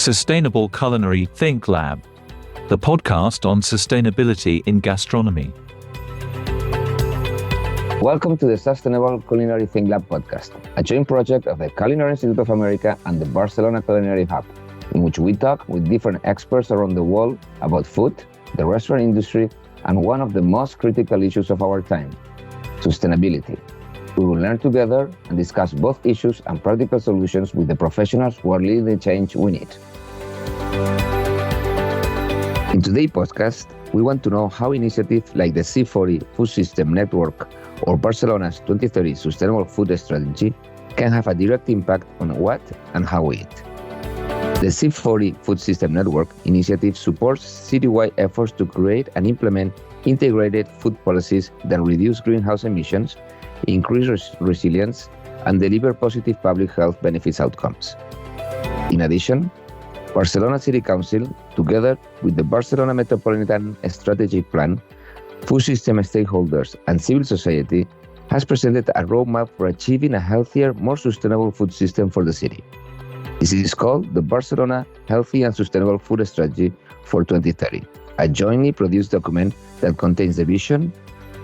Sustainable Culinary ThinkLab, the podcast on sustainability in gastronomy. Welcome to the Sustainable Culinary ThinkLab podcast, a joint project of the Culinary Institute of America and the Barcelona Culinary Hub, in which we talk with different experts around the world about food, the restaurant industry, and one of the most critical issues of our time, sustainability. We will learn together and discuss both issues and practical solutions with the professionals who are leading the change we need. In today's podcast, we want to know how initiatives like the C40 Food System Network or Barcelona's 2030 Sustainable Food Strategy can have a direct impact on what and how we eat. The C40 Food System Network initiative supports citywide efforts to create and implement integrated food policies that reduce greenhouse emissions, increase resilience, and deliver positive public health benefits outcomes. In addition, Barcelona City Council, together with the Barcelona Metropolitan Strategic Plan, food system stakeholders, and civil society, has presented a roadmap for achieving a healthier, more sustainable food system for the city. This is called the Barcelona Healthy and Sustainable Food Strategy for 2030, a jointly produced document that contains the vision,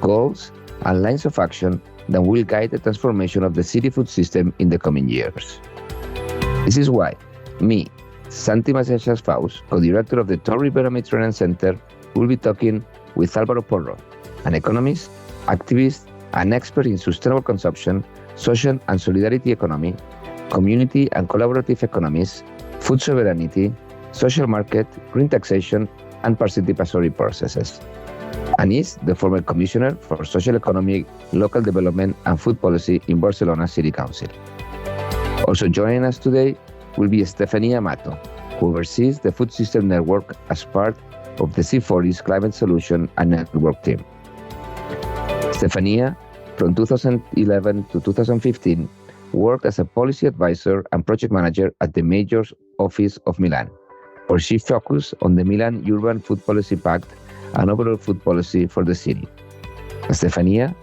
goals, and lines of action that will guide the transformation of the city food system in the coming years. This is why me, Santi Macías Faust, co-director of the Torre Ibero Mediterranean Center, will be talking with Álvaro Porro, an economist, activist, and expert in sustainable consumption, social and solidarity economy, community and collaborative economies, food sovereignty, social market, green taxation, and participatory processes. And is the former Commissioner for Social Economy, Local Development and Food Policy in Barcelona City Council. Also joining us today will be Stefania Amato, who oversees the Food System Network as part of the C40's Climate Solution and Network team. Stefania, from 2011 to 2015, worked as a policy advisor and project manager at the Mayor's Office of Milan, where she focused on the Milan Urban Food Policy Pact and overall food policy for the city. Stefania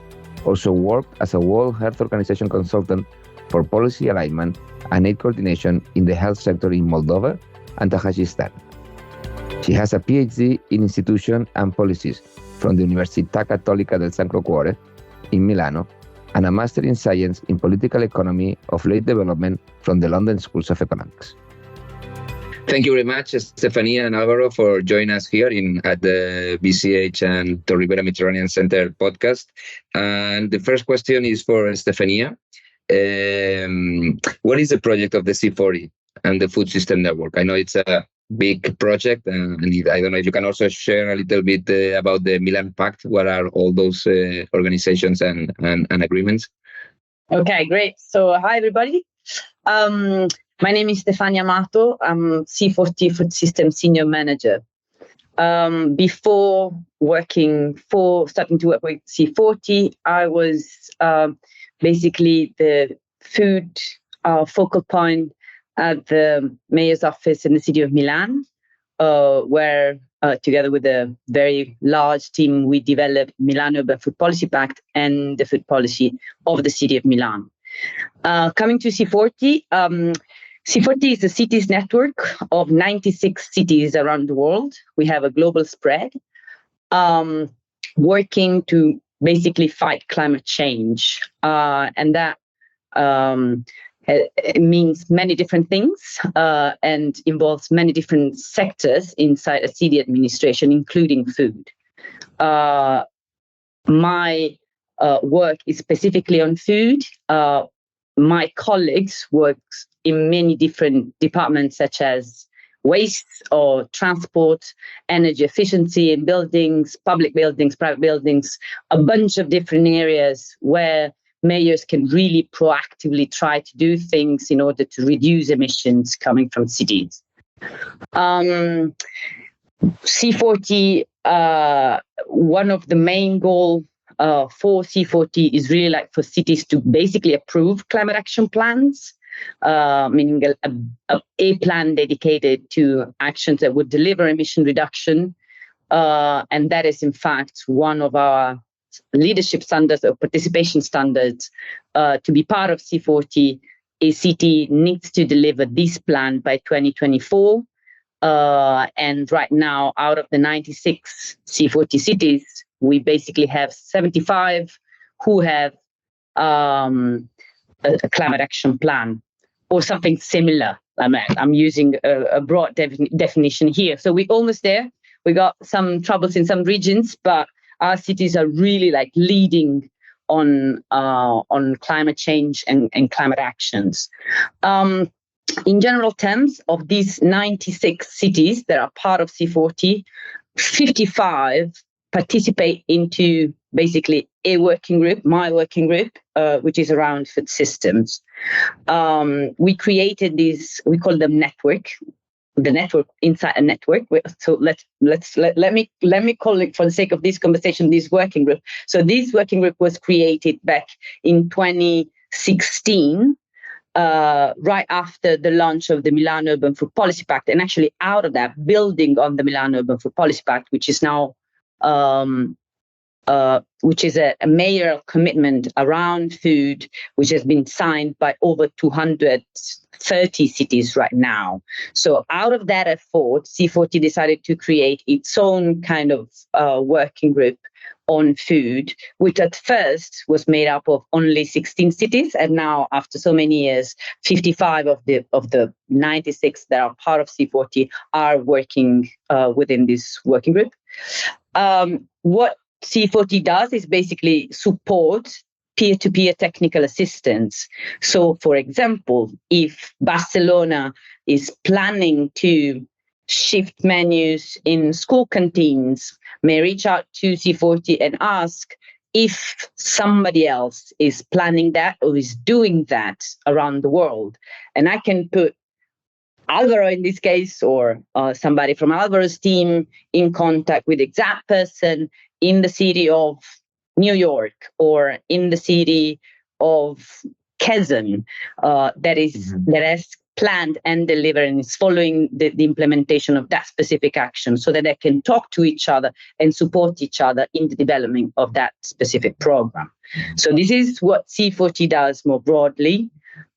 also worked as a World Health Organization consultant for policy alignment and aid coordination in the health sector in Moldova and Tajikistan. She has a PhD in institution and policies from the Università Cattolica del Sacro Cuore in Milano and a Master in Science in Political Economy of Late Development from the London Schools of Economics. Thank you very much, Stefania and Álvaro, for joining us here at the BCH and Torre Ibero Mediterranean Center podcast. And the first question is for Stefania. What is the project of the C40 and the Food System Network? I know it's a big project, and I don't know if you can also share a little bit about the Milan Pact. What are all those organizations and agreements? Okay, great. So hi, everybody. My name is Stefania Amato. I'm C40 Food System Senior Manager. Before starting to work with C40, I was basically the food focal point at the mayor's office in the city of Milan, where together with a very large team, we developed Milan Urban Food Policy Pact and the food policy of the city of Milan. Coming to C40, C40 is a cities network of 96 cities around the world. We have a global spread, working to basically fight climate change. And that it means many different things and involves many different sectors inside a city administration, including food. My work is specifically on food. My colleagues work in many different departments, such as waste or transport, energy efficiency in buildings, public buildings, private buildings, a bunch of different areas where mayors can really proactively try to do things in order to reduce emissions coming from cities. C40, one of the main goals for C40 is really like for cities to basically approve climate action plans, meaning a plan dedicated to actions that would deliver emission reduction. And that is, in fact, one of our leadership standards or participation standards. To be part of C40, a city needs to deliver this plan by 2024 And right now, out of the 96 C40 cities, we basically have 75 who have a climate action plan or something similar. I'm using a broad definition here. So we're almost there. We got some troubles in some regions, but our cities are really like leading on climate change and climate actions. In general terms, of these 96 cities that are part of C40, 55 participate into basically a working group, my working group, which is around food systems. We created these, we call them network, the network inside a network. So let me call it, for the sake of this conversation, this working group. So this working group was created back in 2016, right after the launch of the Milan Urban Food Policy Pact, and actually out of that, building on the Milan Urban Food Policy Pact, which is now which is a mayoral commitment around food, which has been signed by over 230 cities right now. So out of that effort, C40 decided to create its own kind of working group on food, which at first was made up of only 16 cities, and now after so many years, 55 of the 96 that are part of C40 are working within this working group. What C40 does is basically support peer-to-peer technical assistance. So, for example, if Barcelona is planning to shift menus in school canteens, may reach out to C40 and ask if somebody else is planning that or is doing that around the world. And I can put Álvaro in this case, or somebody from Álvaro's team, in contact with the exact person in the city of New York or in the city of Kazan that has planned and delivered and is following the implementation of that specific action, so that they can talk to each other and support each other in the development of that specific program. So this is what C40 does more broadly.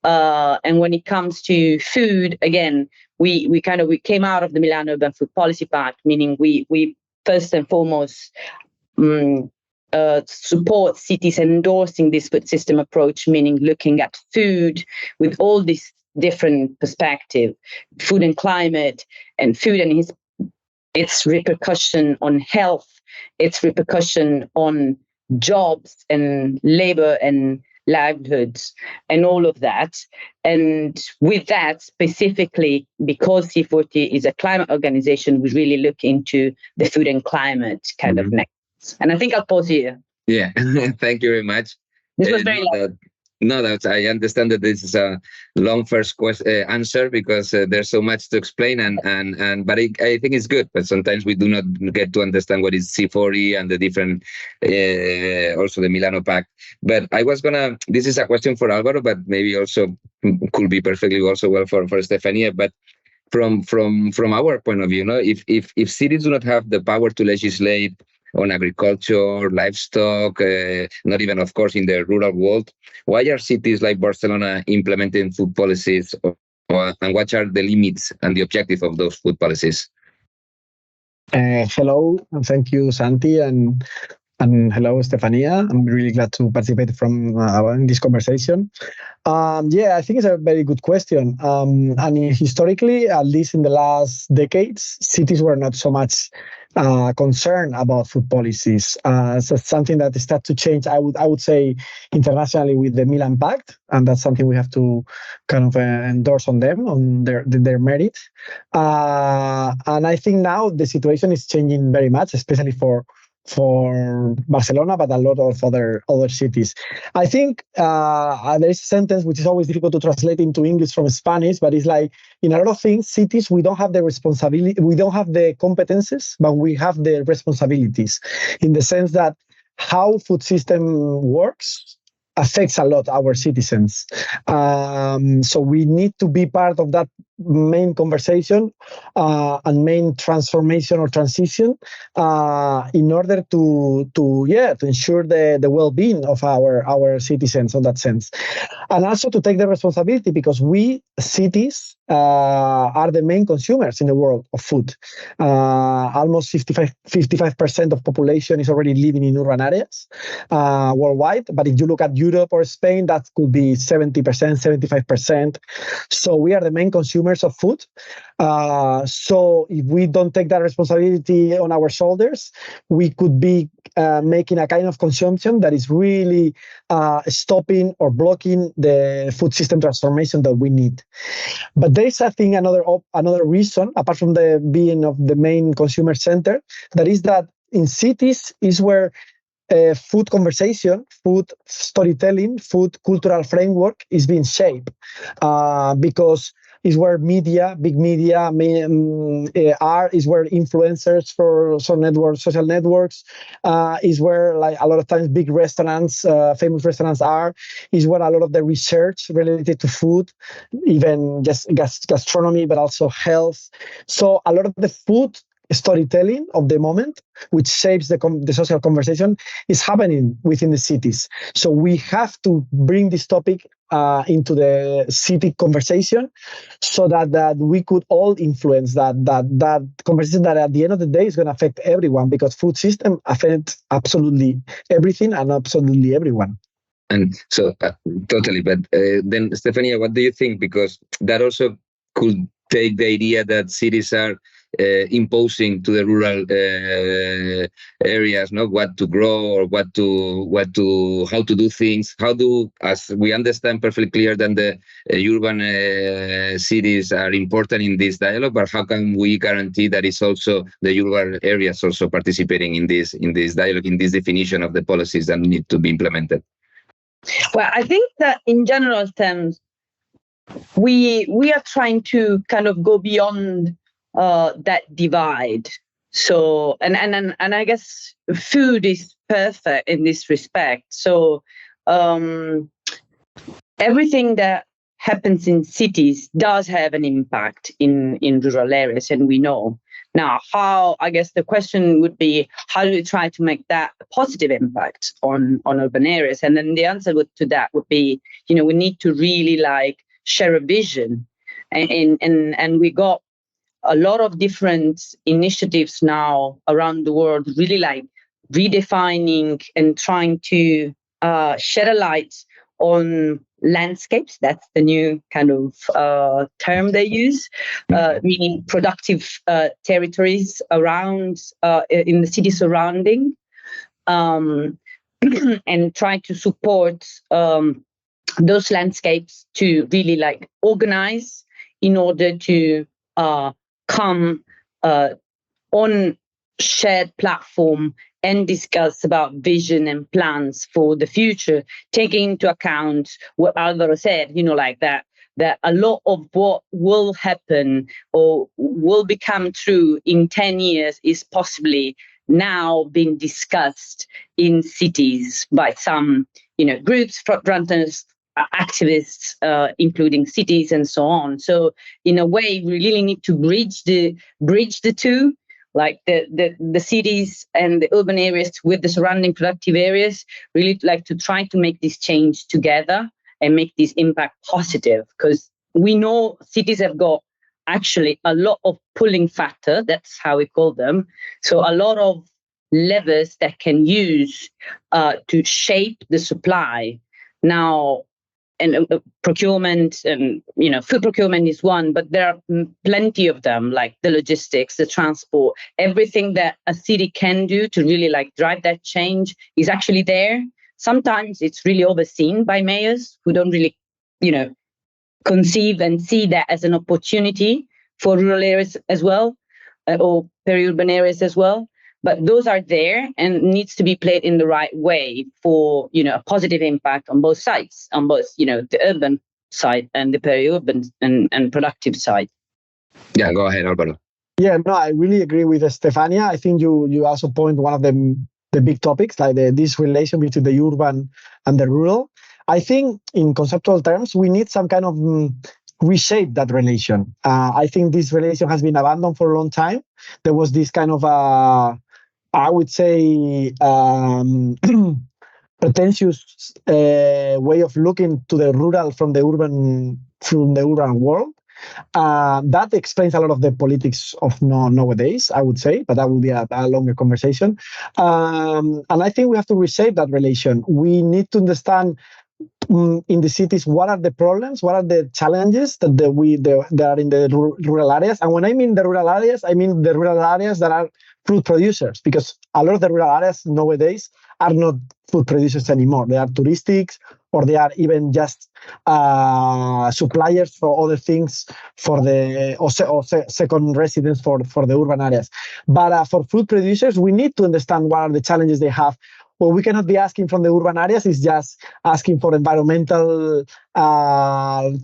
And when it comes to food, again, we came out of the Milan Urban Food Policy Pact, meaning we first and foremost support cities endorsing this food system approach, meaning looking at food with all these different perspectives, food and climate, and food and its repercussion on health, its repercussion on jobs and labor and livelihoods and all of that. And with that, specifically, because C40 is a climate organization, we really look into the food and climate kind of next. And I think I'll pause here. Yeah, thank you very much. This was very long. I understand that this is a long first answer because there's so much to explain, but I think it's good. But sometimes we do not get to understand what is C40 and the different, also the Milano Pact. But this is a question for Álvaro, but maybe also could be perfectly also well for Stefania. But from our point of view, if cities do not have the power to legislate on agriculture, livestock, not even, of course, in the rural world, why are cities like Barcelona implementing food policies, and what are the limits and the objective of those food policies? Hello, and thank you, Santi, and hello, Stefania. I'm really glad to participate in this conversation. I think it's a very good question. And historically, at least in the last decades, cities were not so much concerned about food policies. So something that started to change, I would say, internationally with the Milan Pact, and that's something we have to kind of endorse on them, on their merit. And I think now the situation is changing very much, especially for Barcelona, but a lot of other cities. I think there is a sentence which is always difficult to translate into English from Spanish, but it's like, in a lot of things, cities, we don't have the responsibility, we don't have the competences, but we have the responsibilities, in the sense that how food system works affects a lot our citizens. So we need to be part of that main conversation and main transformation or transition in order to ensure the well-being of our citizens in that sense. And also to take the responsibility, because we cities are the main consumers in the world of food. Almost 55% of population is already living in urban areas worldwide. But if you look at Europe or Spain, that could be 70%, 75%. So we are the main consumers of food. So if we don't take that responsibility on our shoulders, we could be making a kind of consumption that is really stopping or blocking the food system transformation that we need. But there is, I think, another reason, apart from the being of the main consumer center, that is that in cities is where food conversation, food storytelling, food cultural framework is being shaped, because is where media, big media, are, is where influencers for social networks, is where like a lot of times big restaurants, famous restaurants are, is where a lot of the research related to food, even just gastronomy, but also health. So a lot of the food storytelling of the moment, which shapes the social conversation, is happening within the cities. So we have to bring this topic into the city conversation, so that we could all influence that conversation that at the end of the day is going to affect everyone, because food system affects absolutely everything and absolutely everyone. And so, totally. But then, Stefania, what do you think? Because that also could take the idea that cities are imposing to the rural areas, no, what to grow or how to do things. How do, as we understand perfectly clear that the urban cities are important in this dialogue, but how can we guarantee that it's also the urban areas also participating in this dialogue, in this definition of the policies that need to be implemented? Well, I think that in general terms, we are trying to kind of go beyond that divide. So, and I guess food is perfect in this respect. So, everything that happens in cities does have an impact in rural areas, and we know. Now, I guess the question would be, how do we try to make that a positive impact on urban areas? And then the answer to that would be, we need to really share a vision, and we got a lot of different initiatives now around the world, really redefining and trying to shed a light on landscapes. That's the new kind of term they use, meaning productive territories around in the city surrounding, and try to support those landscapes to really organize in order to come on shared platform and discuss about vision and plans for the future, taking into account what Álvaro said, that a lot of what will happen or will become true in 10 years is possibly now being discussed in cities by some, groups, front-runners, activists, including cities and so on. So in a way, we really need to bridge the two, like the cities and the urban areas with the surrounding productive areas, really to try to make this change together and make this impact positive, because we know cities have got actually a lot of pulling factor, that's how we call them. So a lot of levers that can use to shape the supply. Now, and procurement and food procurement is one, but there are plenty of them, like the logistics, the transport, everything that a city can do to really drive that change is actually there. Sometimes it's really overseen by mayors who don't really conceive and see that as an opportunity for rural areas as well, or peri-urban areas as well. But those are there and needs to be played in the right way for, a positive impact on both sides, on both, the urban side and the peri-urban and productive side. Yeah, go ahead, Álvaro. Yeah, no, I really agree with Stefania. I think you also point one of the big topics, like this relation between the urban and the rural. I think in conceptual terms, we need some kind of reshape that relation. I think this relation has been abandoned for a long time. There was this kind of I would say pretentious way of looking to the rural from the urban world. That explains a lot of the politics of nowadays, I would say, but that will be a longer conversation. And I think we have to reshape that relation. We need to understand in the cities what are the problems, what are the challenges that are in the rural areas. And when I mean the rural areas, I mean the rural areas that are food producers, because a lot of the rural areas nowadays are not food producers anymore. They are touristics, or they are even just suppliers for other things, for the or second residence for the urban areas. But for food producers, we need to understand what are the challenges they have. What we cannot be asking from the urban areas is just asking for environmental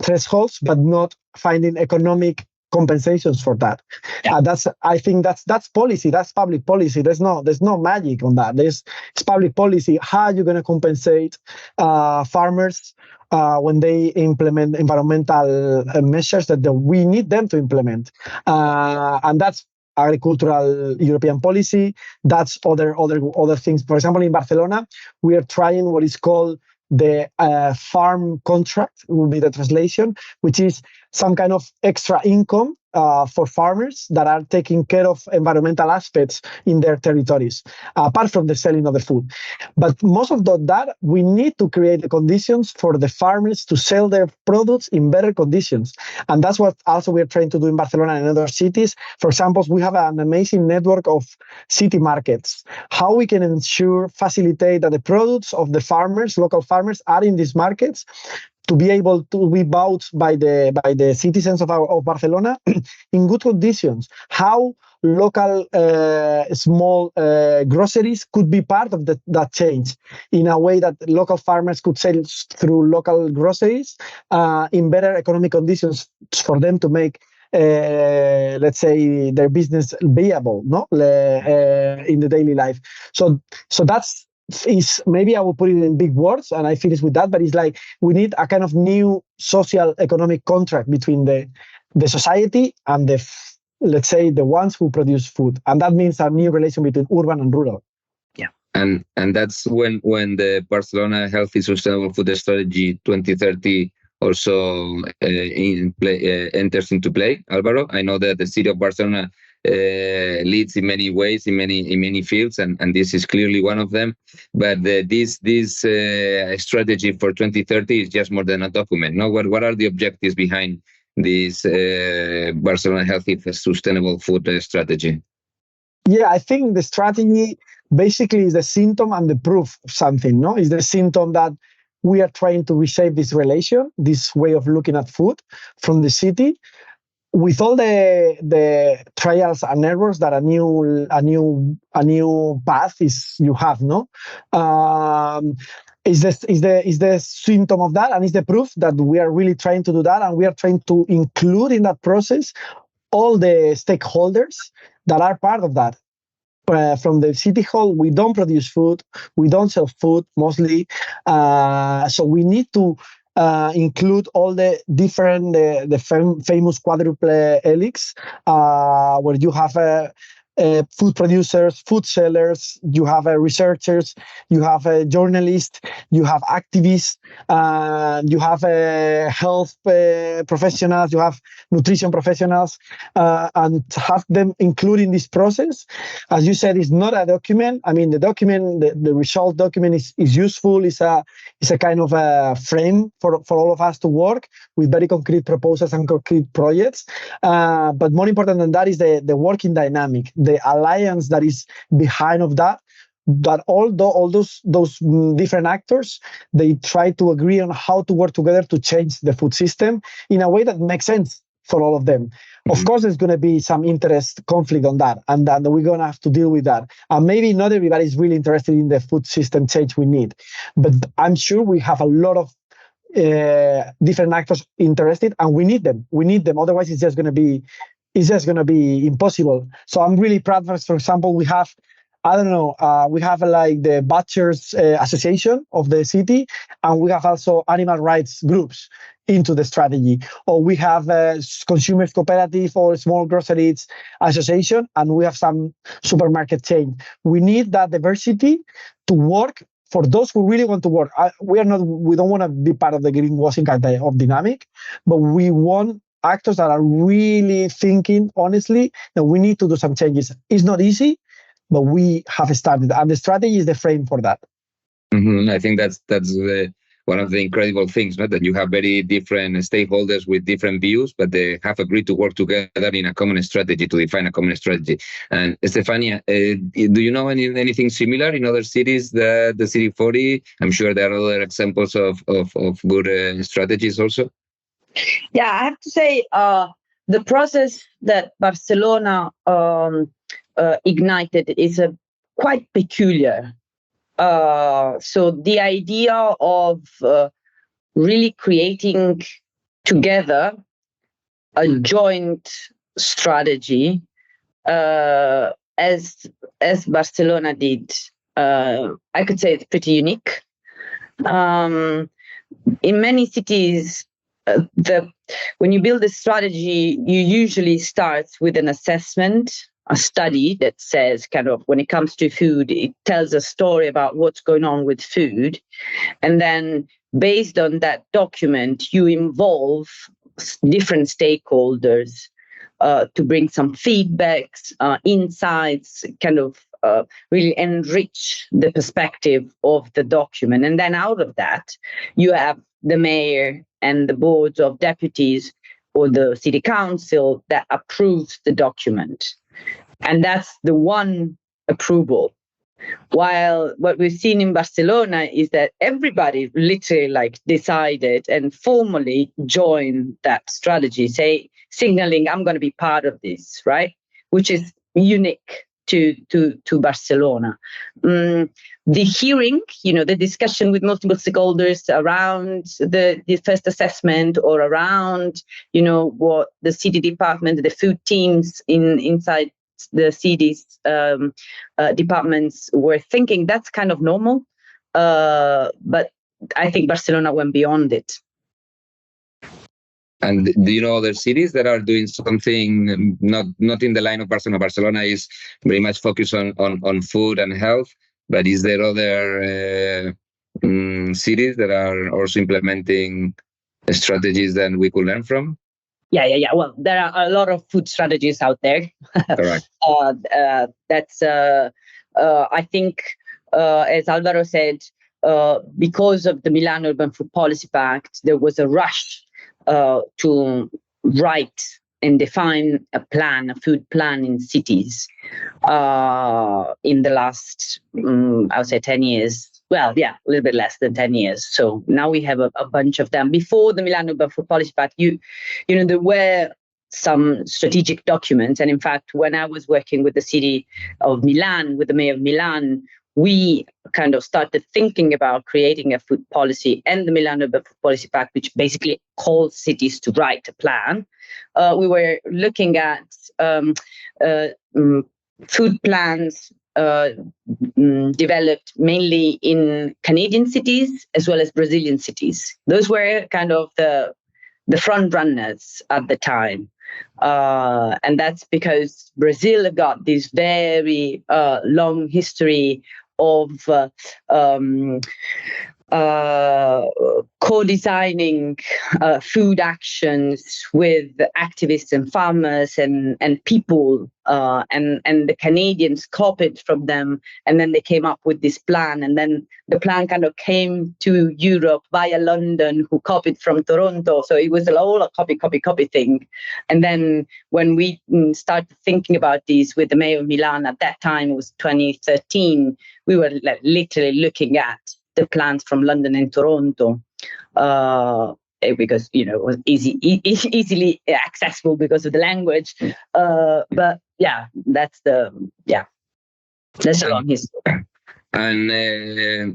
thresholds, but not finding economic compensations for that. Yeah. I think that's policy. That's public policy. There's no magic on that. It's public policy. How are you going to compensate farmers when they implement environmental measures that we need them to implement? And that's agricultural European policy. That's other things. For example, in Barcelona, we are trying what is called the farm contract, will be the translation, which is some kind of extra income for farmers that are taking care of environmental aspects in their territories, apart from the selling of the food. But most of that, we need to create the conditions for the farmers to sell their products in better conditions. And that's what also we're trying to do in Barcelona and other cities. For example, we have an amazing network of city markets. How we can facilitate that the products of the farmers, local farmers, are in these markets, to be able to be bought by the citizens of Barcelona in good conditions. How local small groceries could be part of that change in a way that local farmers could sell through local groceries in better economic conditions for them to make let's say their business viable, in the daily life. So that's maybe I will put it in big words and I finish with that, but it's like we need a kind of new social economic contract between the society and let's say the ones who produce food, and that means a new relation between urban and rural. Yeah, and that's when the Barcelona Healthy Sustainable Food Strategy 2030 also enters into play. Álvaro, I know that the city of Barcelona leads in many ways, in many fields, and this is clearly one of them. But this strategy for 2030 is just more than a document. No, what are the objectives behind this Barcelona Healthy Sustainable Food Strategy? Yeah, I think the strategy basically is the symptom and the proof of something. No, is the symptom that we are trying to reshape this relation, this way of looking at food from the city, with all the trials and errors that a new path is you have, no? Is the symptom of that, and is the proof that we are really trying to do that, and we are trying to include in that process all the stakeholders that are part of that. From the city hall, we don't produce food, we don't sell food mostly, so we need to include all the different, famous quadruple helix, where you have food producers, food sellers, you have researchers, you have journalists, you have activists, you have health professionals, you have nutrition professionals, and have them included in this process. As you said, it's not a document. I mean, the document, the result document is useful. It's a kind of a frame for all of us to work with very concrete proposals and concrete projects. But more important than that is the working dynamic, the alliance that is behind of that all those different actors, they try to agree on how to work together to change the food system in a way that makes sense for all of them. Mm-hmm. Of course, there's going to be some interest conflict on that, and we're going to have to deal with that. And maybe not everybody is really interested in the food system change we need, but I'm sure we have a lot of different actors interested, and we need them. Otherwise, it's just going to be impossible. So I'm really proud. For example, we have, we have like the Butchers Association of the city, and we have also animal rights groups into the strategy. Or we have a consumers cooperative or small groceries association, and we have some supermarket chain. We need that diversity to work for those who really want to work. We don't want to be part of the greenwashing kind of dynamic, but we want actors that are really thinking honestly that we need to do some changes. It's not easy, but we have started, and the strategy is the frame for that. I think that's one of the incredible things, no? That you have very different stakeholders with different views, but they have agreed to work together in a common strategy to define a common strategy. And Stefania, do you know anything similar in other cities, the C40? I'm sure there are other examples of good strategies also. Yeah, I have to say the process that Barcelona ignited is quite peculiar. So the idea of really creating together a joint strategy, as Barcelona did, I could say it's pretty unique. In many cities, when you build a strategy, you usually start with an assessment, a study that says kind of when it comes to food, it tells a story about what's going on with food. And then based on that document, you involve different stakeholders to bring some feedbacks, insights, kind of really enrich the perspective of the document. And then out of that, you have the mayor and the boards of deputies or the city council that approves the document. And that's the one approval. While what we've seen in Barcelona is that everybody literally decided and formally joined that strategy, signaling, I'm going to be part of this, right? Which is unique to Barcelona. The hearing, the discussion with multiple stakeholders around the first assessment or around, what the city department, the food teams inside the city's departments were thinking, that's kind of normal. But I think Barcelona went beyond it. And do you know other cities that are doing something not in the line of Barcelona? Barcelona is very much focused on food and health, but is there other cities that are also implementing strategies that we could learn from? Yeah. Well, there are a lot of food strategies out there. Correct. That's, I think, as Álvaro said, because of the Milan Urban Food Policy Pact, there was a rush to write and define a food plan in cities in the last, I would say 10 years. Well, yeah, a little bit less than 10 years. So now we have a bunch of them. Before the Milan Urban Food Policy Pact, there were some strategic documents. And in fact, when I was working with the city of Milan, with the mayor of Milan, we kind of started thinking about creating a food policy, and the Milan Urban Food Policy Pact, which basically calls cities to write a plan. We were looking at food plans developed mainly in Canadian cities as well as Brazilian cities. Those were kind of the front runners at the time. And that's because Brazil got this very long history of co-designing food actions with activists and farmers and people, and the Canadians copied from them, and then they came up with this plan, and then the plan kind of came to Europe via London, who copied from Toronto. So it was all a copy thing. And then when we started thinking about this with the mayor of Milan, at that time it was 2013, we were literally looking at the plans from London and Toronto, because it was easily accessible because of the language. But yeah, that's a long history. And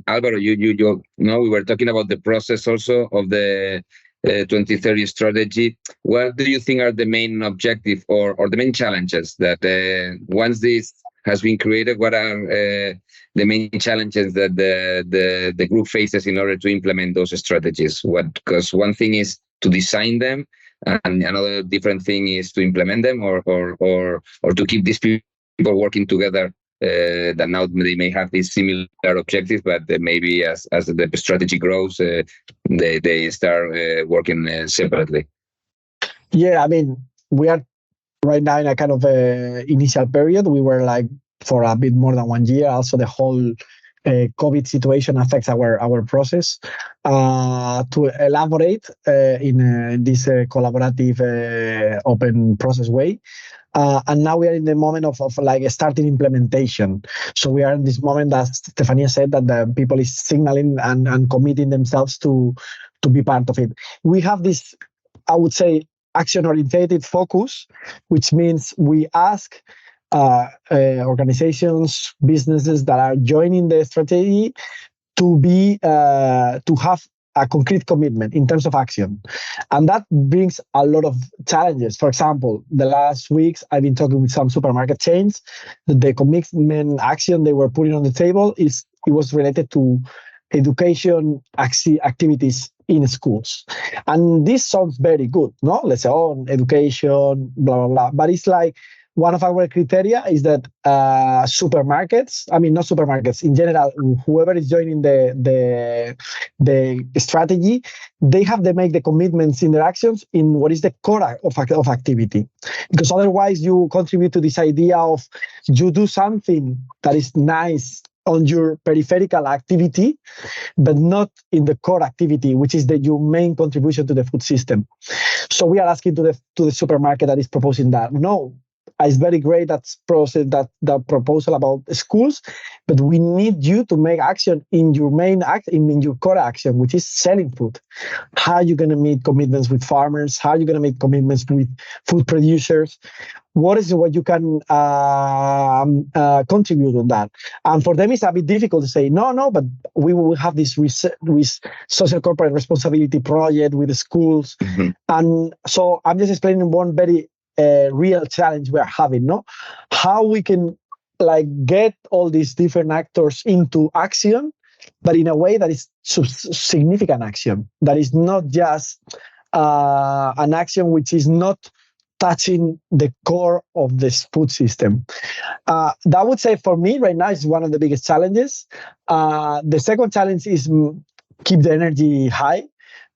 Álvaro, you know, we were talking about the process also of the 2030 strategy. What do you think are the main objective or the main challenges that once this has been created, what are the main challenges that the group faces in order to implement those strategies? Because one thing is to design them, and another different thing is to implement them, or to keep these people working together. That now they may have these similar objectives, but maybe as the strategy grows, they start working separately. Yeah, I mean, we are right now in a kind of initial period. We were like for a bit more than 1 year. Also, the whole COVID situation affects our process. To elaborate in this collaborative, open process way. And now we are in the moment of like starting implementation. So we are in this moment that Stefania said that the people is signaling and committing themselves to be part of it. We have this, I would say, action-oriented focus, which means we ask organizations, businesses that are joining the strategy to be to have a concrete commitment in terms of action, and that brings a lot of challenges. For example, the last weeks I've been talking with some supermarket chains. The commitment action they were putting on the table it was related to education activities in schools, and this sounds very good, no? Let's say, oh, education, blah blah blah. But it's like one of our criteria is that supermarkets, I mean, not supermarkets, in general, whoever is joining the strategy, they have to make the commitments in their actions in what is the core of activity. Because otherwise you contribute to this idea of you do something that is nice on your peripheral activity, but not in the core activity, which is your main contribution to the food system. So we are asking to the supermarket that is proposing that, no, it's very great that proposal about schools, but we need you to make action in your main act, in your core action, which is selling food. How are you going to meet commitments with farmers? How are you going to make commitments with food producers? What you can contribute on that? And for them, it's a bit difficult to say, no, but we will have this social corporate responsibility project with the schools. Mm-hmm. And so I'm just explaining one very real challenge we are having, no? How we can like get all these different actors into action, but in a way that is significant action, that is not just an action which is not touching the core of this food system. That would say for me right now is one of the biggest challenges. The second challenge is keep the energy high,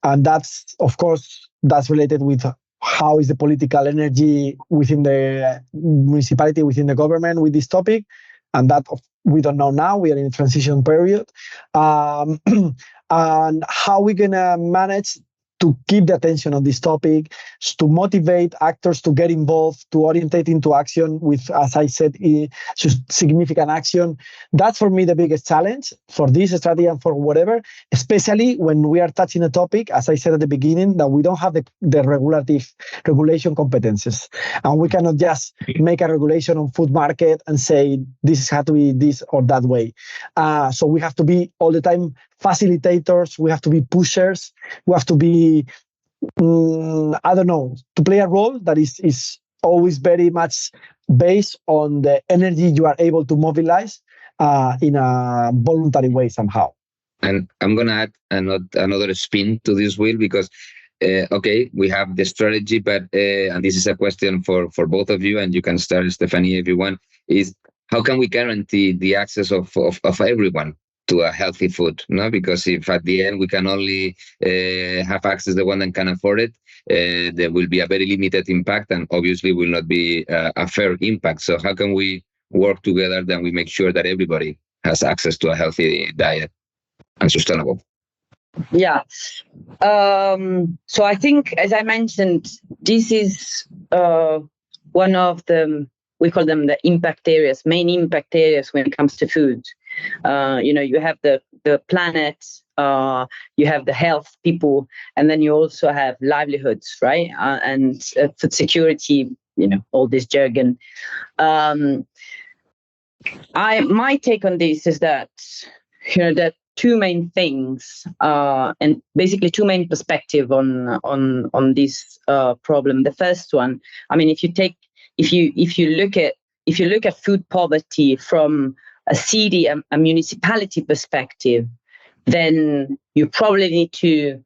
and that's, of course, that's related with how is the political energy within the municipality, within the government with this topic? And that we don't know now. We are in a transition period. And how we're going to manage to keep the attention on this topic, to motivate actors to get involved, to orientate into action with, as I said, significant action. That's for me the biggest challenge for this strategy and for whatever, especially when we are touching a topic, as I said at the beginning, that we don't have the regulation competences. And we cannot just make a regulation on food market and say, this has to be this or that way. So we have to be all the time facilitators, we have to be pushers, we have to be, to play a role that is always very much based on the energy you are able to mobilize in a voluntary way somehow. And I'm going to add another spin to this wheel because, okay, we have the strategy, but, and this is a question for both of you, and you can start, Stefania, if you want, is how can we guarantee the access of everyone to a healthy food? No, because if at the end we can only have access the one that can afford it, there will be a very limited impact, and obviously will not be a fair impact. So how can we work together that we make sure that everybody has access to a healthy diet and sustainable? Yeah. So I think, as I mentioned, this is one of the, we call them the impact areas, main impact areas when it comes to food. You have the planet, you have the health people, and then you also have livelihoods, right? And food security, all this jargon. My take on this is that, that two main things, and basically two main perspectives on this problem. The first one, I mean, if you look at food poverty from a city, a municipality perspective, then you probably need to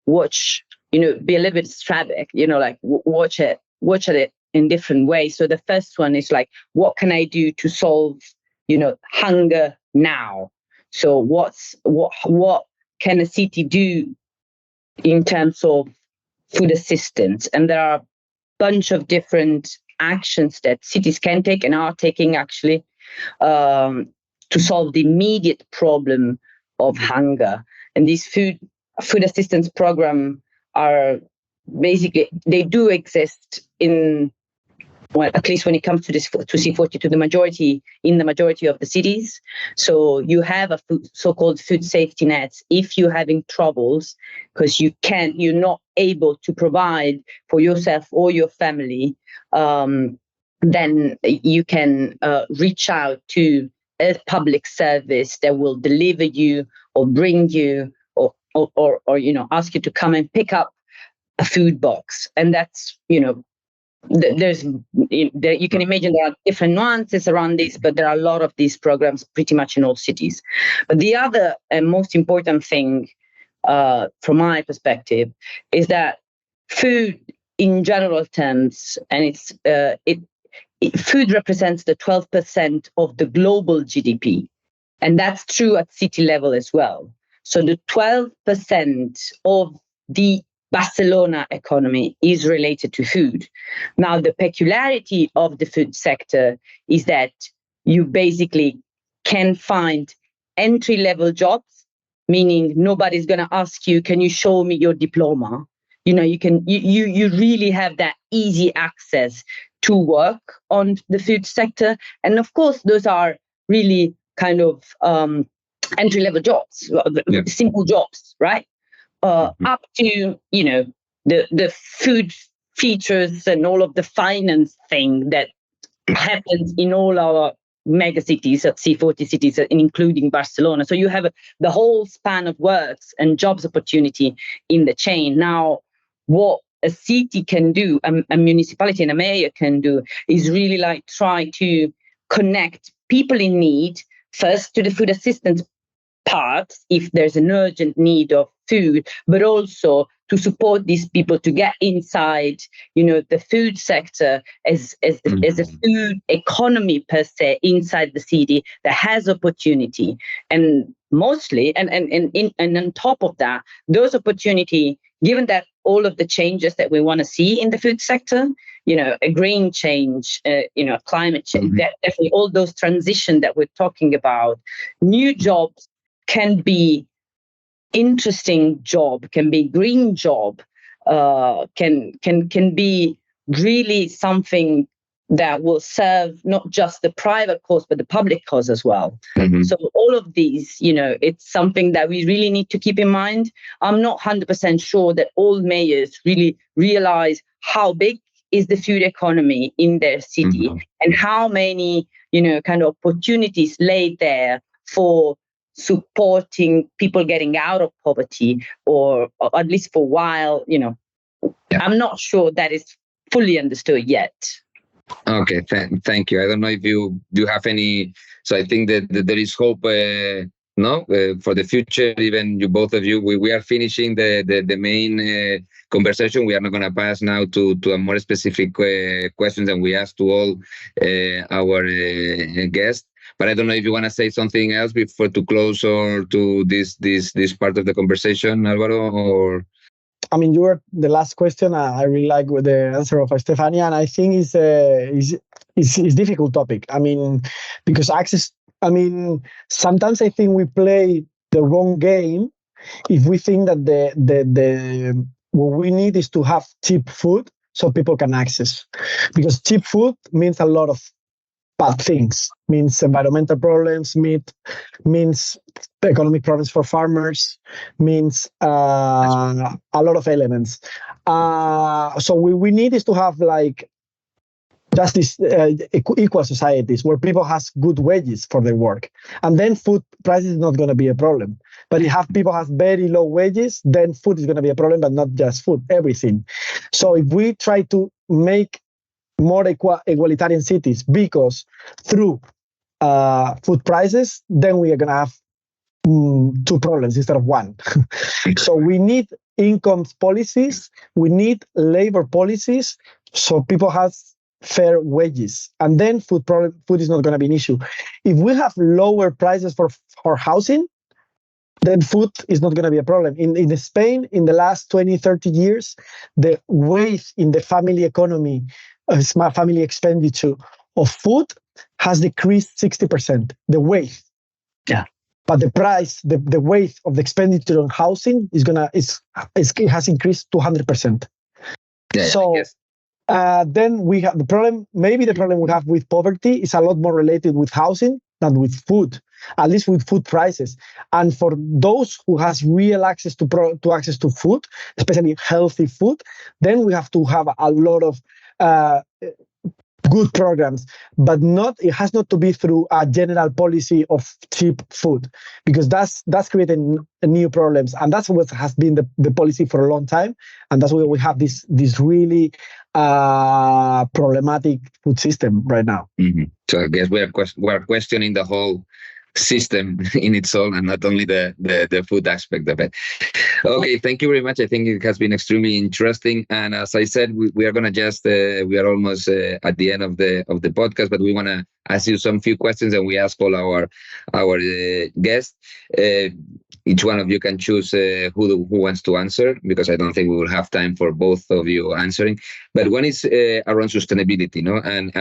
watch, be a little bit strategic, watch at it in different ways. So the first one is like, what can I do to solve, hunger now? So what can a city do in terms of food assistance, and there are a bunch of different actions that cities can take and are taking actually to solve the immediate problem of hunger. And these food assistance program are basically, they do exist in, well, at least when it comes to this, to C40, to the majority of the cities. So you have a so-called food safety nets. If you're having troubles because you're not able to provide for yourself or your family, then you can reach out to a public service that will deliver you or bring you or ask you to come and pick up a food box. And that's, you can imagine there are different nuances around this, but there are a lot of these programs pretty much in all cities. But the other and most important thing from my perspective is that food in general terms, and food represents the 12% of the global GDP. And that's true at city level as well. So the 12% of the Barcelona economy is related to food. Now, the peculiarity of the food sector is that you basically can find entry-level jobs, meaning nobody's going to ask you, can you show me your diploma? You really have that easy access to work on the food sector. And of course, those are really kind of entry-level jobs, simple jobs, right? Up to, the food features and all of the finance thing that happens in all our mega cities, at C40 cities, including Barcelona. So you have the whole span of works and jobs opportunity in the chain. Now, what a city can do, a municipality and a mayor can do, is really try to connect people in need first to the food assistance part, if there's an urgent need of food, but also to support these people to get inside, the food sector as a food economy per se inside the city that has opportunity. And mostly, and on top of that, those opportunity, given that all of the changes that we want to see in the food sector, a green change, climate change, that definitely all those transition that we're talking about, new jobs can be interesting job, can be green job, can be really something that will serve not just the private cause, but the public cause as well. So all of these, it's something that we really need to keep in mind. I'm not 100% sure that all mayors really realize how big is the food economy in their city and how many, kind of opportunities laid there for supporting people getting out of poverty, or at least for a while, I'm not sure that is fully understood yet. Okay, thank you. I don't know if you have any. So I think that there is hope. For the future. Even both of you, we are finishing the main conversation. We are not going to pass now to a more specific questions than we asked to all our guests. But I don't know if you want to say something else before to close or to this part of the conversation, Álvaro, or. I mean, you were the last question. I really like the answer of Stefania, and I think it's a difficult topic. I mean, because access. I mean, sometimes I think we play the wrong game if we think that the what we need is to have cheap food so people can access, because cheap food means a lot of bad things, means environmental problems, means economic problems for farmers, means a lot of elements. So we need is to have just this equal societies where people has good wages for their work, and then food prices is not going to be a problem. But if people have very low wages, then food is going to be a problem, but not just food, everything. So if we try to make more egalitarian cities because through food prices, then we are going to have two problems instead of one. So we need income policies, we need labor policies, so people have fair wages, and then food is not going to be an issue. If we have lower prices for housing, then food is not going to be a problem. In Spain, in the last 20, 30 years, the weight in the family economy, family expenditure of food has decreased 60%. The weight. Yeah. But the price, the weight of the expenditure on housing it has increased 200%. Yeah, so then we have the problem. Maybe the problem we have with poverty is a lot more related with housing than with food, at least with food prices. And for those who has real access to access to food, especially healthy food, then we have to have a lot of good programs, but it has not to be through a general policy of cheap food, because that's creating new problems, and that's what has been the policy for a long time, and that's why we have this really problematic food system right now. Mm-hmm. So I guess we're questioning the whole system in its own, and not only the food aspect of it. Okay, thank you very much. I think it has been extremely interesting. And as I said, we are gonna just we are almost at the end of the podcast, but we want to ask you some few questions, and we ask all our guests. Each one of you can choose who wants to answer, because I don't think we will have time for both of you answering. But one is around sustainability, no? And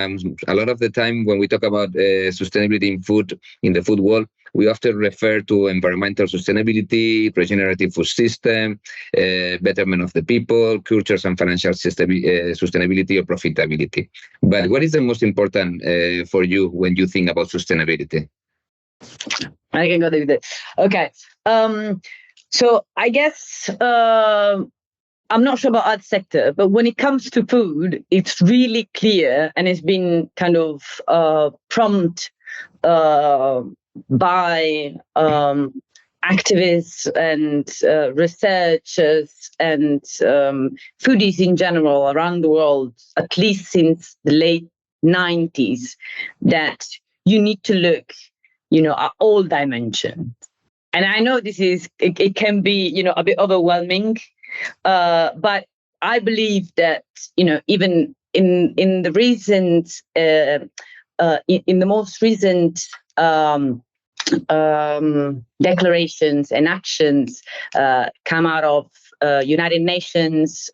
a lot of the time when we talk about sustainability in food, in the food world, we often refer to environmental sustainability, regenerative food system, betterment of the people, cultures and financial sustainability or profitability. But what is the most important for you when you think about sustainability? I can go with it. Okay. So I guess I'm not sure about other sector, but when it comes to food, it's really clear, and it's been kind of prompted by activists and researchers and foodies in general around the world, at least since the late 90s, that you need to look, at all dimensions. And I know it can be, a bit overwhelming, but I believe that, even in the recent, in the most recent declarations and actions come out of United Nations,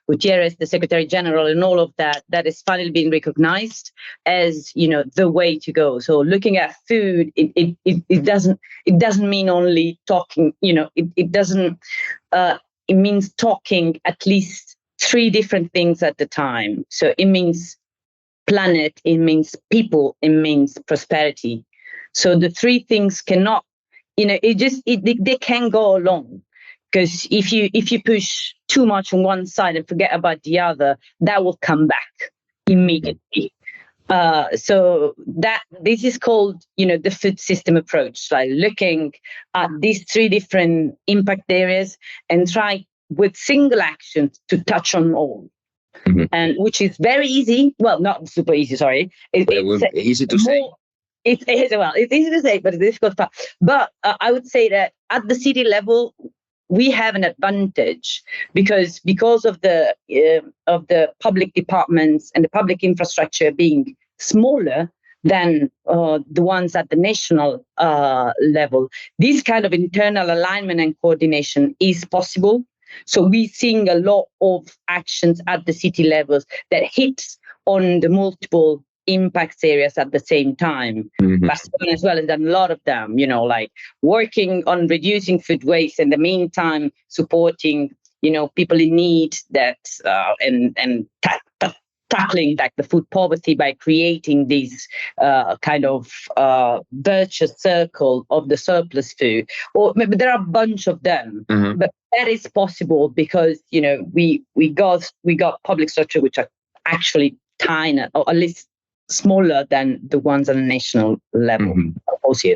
Gutierrez, the Secretary General, and all of that is finally being recognized as, the way to go. So looking at food, it doesn't mean only talking, it means talking at least 3 different things at the time. So it means planet, it means people, it means prosperity. So the 3 things cannot, they can go along. Because if you push too much on one side and forget about the other, that will come back immediately. So this is called, the food system approach, like looking at these 3 different impact areas and try with single actions to touch on all. Mm-hmm. And which is very easy. Well, not super easy. Sorry, it's easy to say. It's easy to say, but it's difficult. But I would say that at the city level, we have an advantage because of the public departments and the public infrastructure being smaller than the ones at the national level. This kind of internal alignment and coordination is possible. So we're seeing a lot of actions at the city levels that hits on the multiple impact areas at the same time. Mm-hmm. Barcelona as well has done a lot of them, like working on reducing food waste, in the meantime supporting, people in need that and tackling like the food poverty by creating this kind of virtuous circle of the surplus food. Or maybe there are a bunch of them, mm-hmm. but that is possible because we got public structure which are actually tiny, or at least smaller than the ones on a national level. Mm-hmm.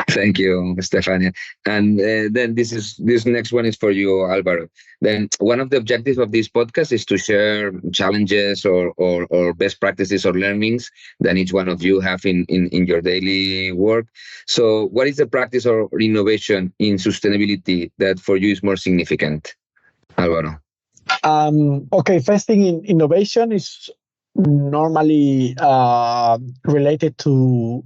Thank you, Stefania. And then this next one is for you, Álvaro. Then one of the objectives of this podcast is to share challenges or best practices or learnings that each one of you have in your daily work. So what is the practice or innovation in sustainability that for you is more significant, Álvaro? Okay, first thing in innovation is normally related to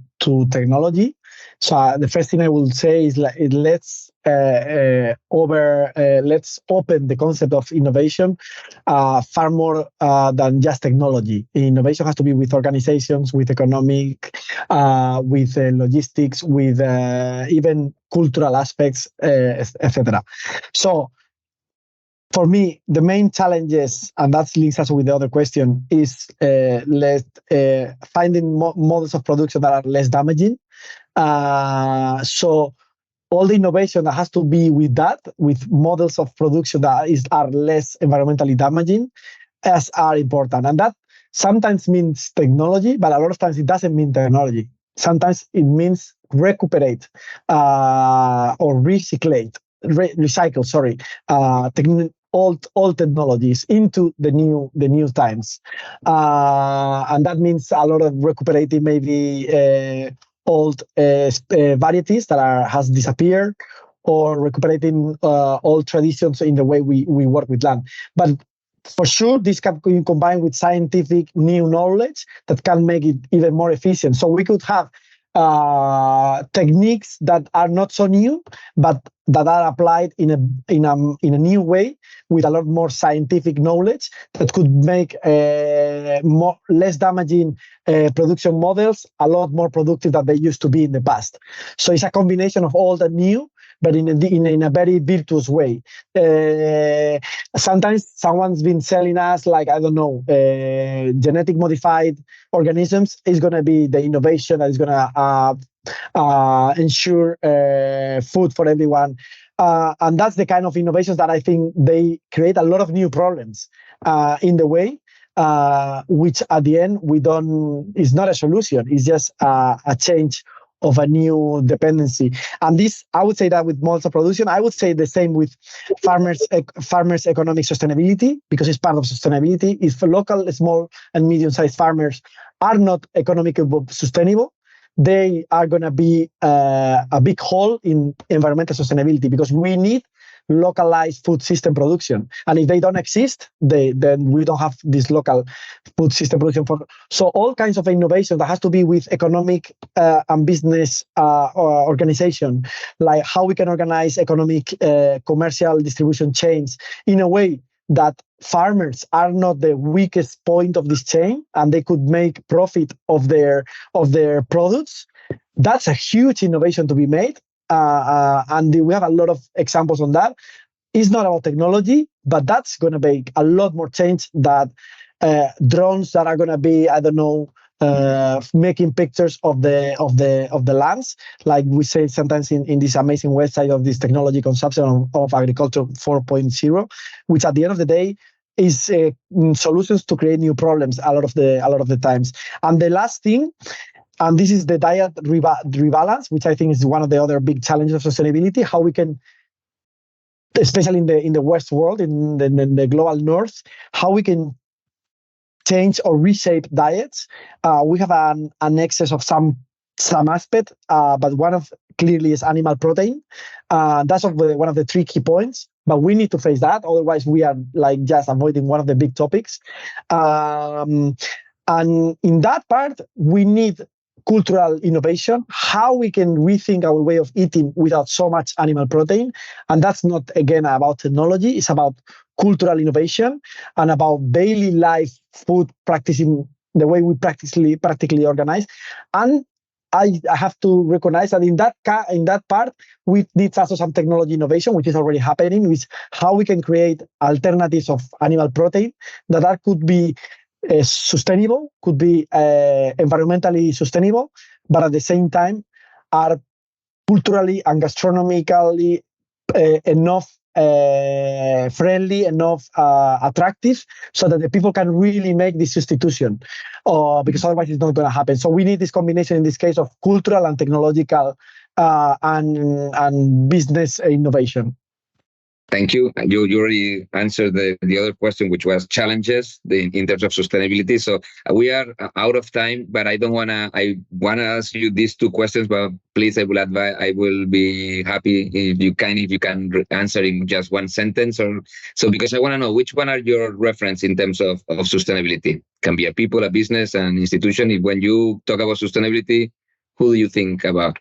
technology. So the first thing I will say is let's open the concept of innovation far more than just technology. Innovation has to be with organizations, with economic, with logistics, with even cultural aspects, etc. So for me, the main challenges, and that links us with the other question, is finding models of production that are less damaging. So all the innovation that has to be with that, with models of production that are less environmentally damaging, are important. And that sometimes means technology, but a lot of times it doesn't mean technology. Sometimes it means recuperate or recycle old technologies into the new times, and that means a lot of recuperating maybe old varieties that has disappeared, or recuperating old traditions in the way we work with land. But for sure, this can be combined with scientific new knowledge that can make it even more efficient. So we could have techniques that are not so new, but that are applied in a new way with a lot more scientific knowledge that could make less damaging production models a lot more productive than they used to be in the past. So it's a combination of old and new, but in a very virtuous way. Sometimes someone's been selling us, like, I don't know, genetic modified organisms is going to be the innovation that is going to ensure food for everyone. And that's the kind of innovations that I think they create a lot of new problems in the way, which at the end is not a solution. It's just a change of a new dependency. And this, I would say that with models of production, I would say the same with farmers' economic sustainability, because it's part of sustainability. If local, small, and medium-sized farmers are not economically sustainable, they are going to be a big hole in environmental sustainability, because we need localized food system production. And if they don't exist, then we don't have this local food system production. So all kinds of innovation that has to be with economic and business organization, like how we can organize economic commercial distribution chains in a way that farmers are not the weakest point of this chain and they could make profit of their products. That's a huge innovation to be made. And we have a lot of examples on that. It's not about technology, but that's going to make a lot more change that drones that are going to be, I don't know, making pictures of the lands, like we say sometimes in this amazing website of this technology consumption of agriculture 4.0, which at the end of the day is solutions to create new problems a lot of the times. And the last thing, and this is the diet rebalance, which I think is one of the other big challenges of sustainability, how we can, especially in the West world, in the global North, how we can change or reshape diets. We have an excess of some aspect, but one of clearly is animal protein. That's one of the 3 key points, but we need to face that. Otherwise, we are like just avoiding one of the big topics. And in that part, we need cultural innovation, how we can rethink our way of eating without so much animal protein. And that's not, again, about technology. It's about cultural innovation and about daily life food practicing, the way we practically organize. And I have to recognize that in that part, we need also some technology innovation, which is already happening, with how we can create alternatives of animal protein that could be sustainable, could be environmentally sustainable, but at the same time are culturally and gastronomically enough friendly, enough attractive, so that the people can really make this substitution, because otherwise it's not going to happen. So we need this combination in this case of cultural and technological and business innovation. Thank you. You already answered the other question, which was challenges in terms of sustainability. So we are out of time, but I want to ask you these 2 questions, but please, I will be happy if you can answer in just one sentence, because I want to know which one are your reference in terms of sustainability. Can be a people, a business, an institution. When you talk about sustainability, who do you think about?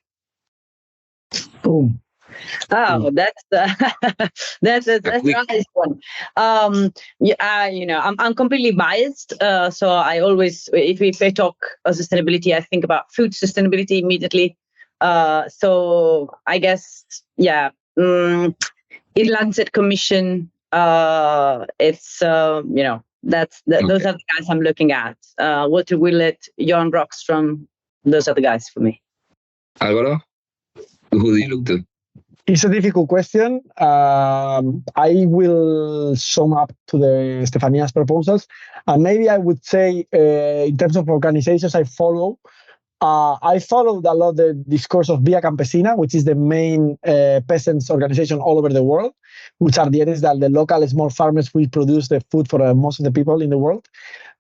Boom. Oh, that's that's a nice one. I'm completely biased. So I always, if I talk sustainability, I think about food sustainability immediately. So I guess, Lancet Commission. It's those are the guys I'm looking at. Walter Willett, Jan Rockström. Those are the guys for me. Álvaro, who do you look to? It's a difficult question. I will sum up to the Stefania's proposals. And maybe I would say, in terms of organizations I followed a lot the discourse of Via Campesina, which is the main peasants organization all over the world, which are the ideas that the local small farmers will produce the food for most of the people in the world.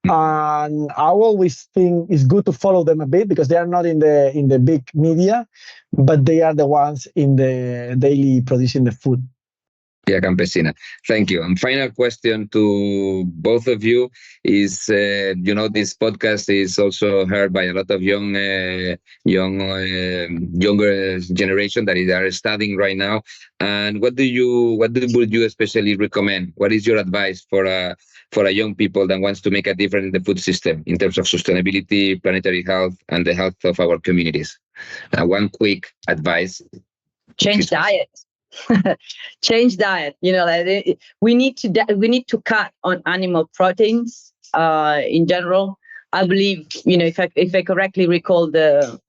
And I always think it's good to follow them a bit because they are not in the big media, but they are the ones in the daily producing the food. Via Campesina. Thank you. And final question to both of you is, this podcast is also heard by a lot of younger generation that are studying right now. And what would you especially recommend? What is your advice for a young people that wants to make a difference in the food system in terms of sustainability, planetary health, and the health of our communities? One quick advice. Change diet. Change diet. We need to cut on animal proteins in general. I believe, if I correctly recall the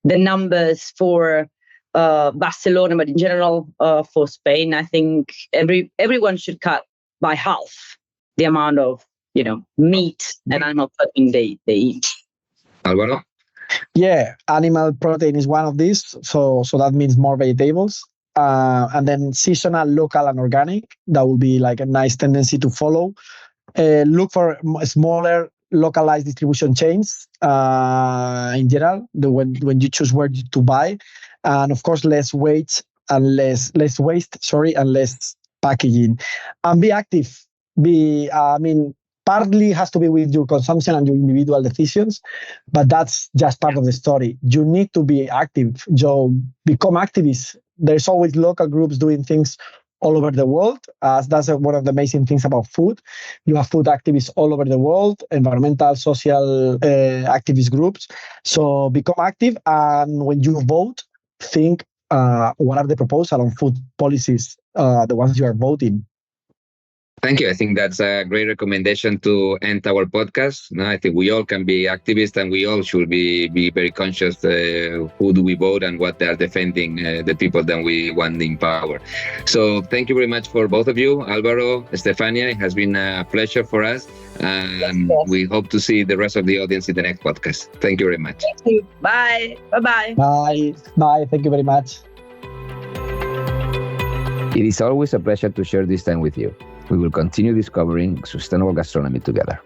numbers for Barcelona, but in general for Spain, I think everyone should cut by half the amount of meat and animal protein they eat. Álvaro? Yeah, animal protein is one of these. So that means more vegetables. And then seasonal, local, and organic. That would be like a nice tendency to follow. Look for smaller, localized distribution chains in general. When you choose where to buy, and of course less waste and less waste. And less packaging. And be active. Partly has to be with your consumption and your individual decisions, but that's just part of the story. You need to be active. Become activists. There's always local groups doing things all over the world. That's one of the amazing things about food. You have food activists all over the world, environmental, social activist groups. So become active, and when you vote, think what are the proposals on food policies, the ones you are voting. Thank you. I think that's a great recommendation to end our podcast. I think we all can be activists, and we all should be very conscious who do we vote and what they are defending, the people that we want in power. So thank you very much for both of you. Álvaro, Stefania, it has been a pleasure for us. And we hope to see the rest of the audience in the next podcast. Thank you very much. Thank you. Bye. Bye-bye. Bye. Bye. Thank you very much. It is always a pleasure to share this time with you. We will continue discovering sustainable gastronomy together.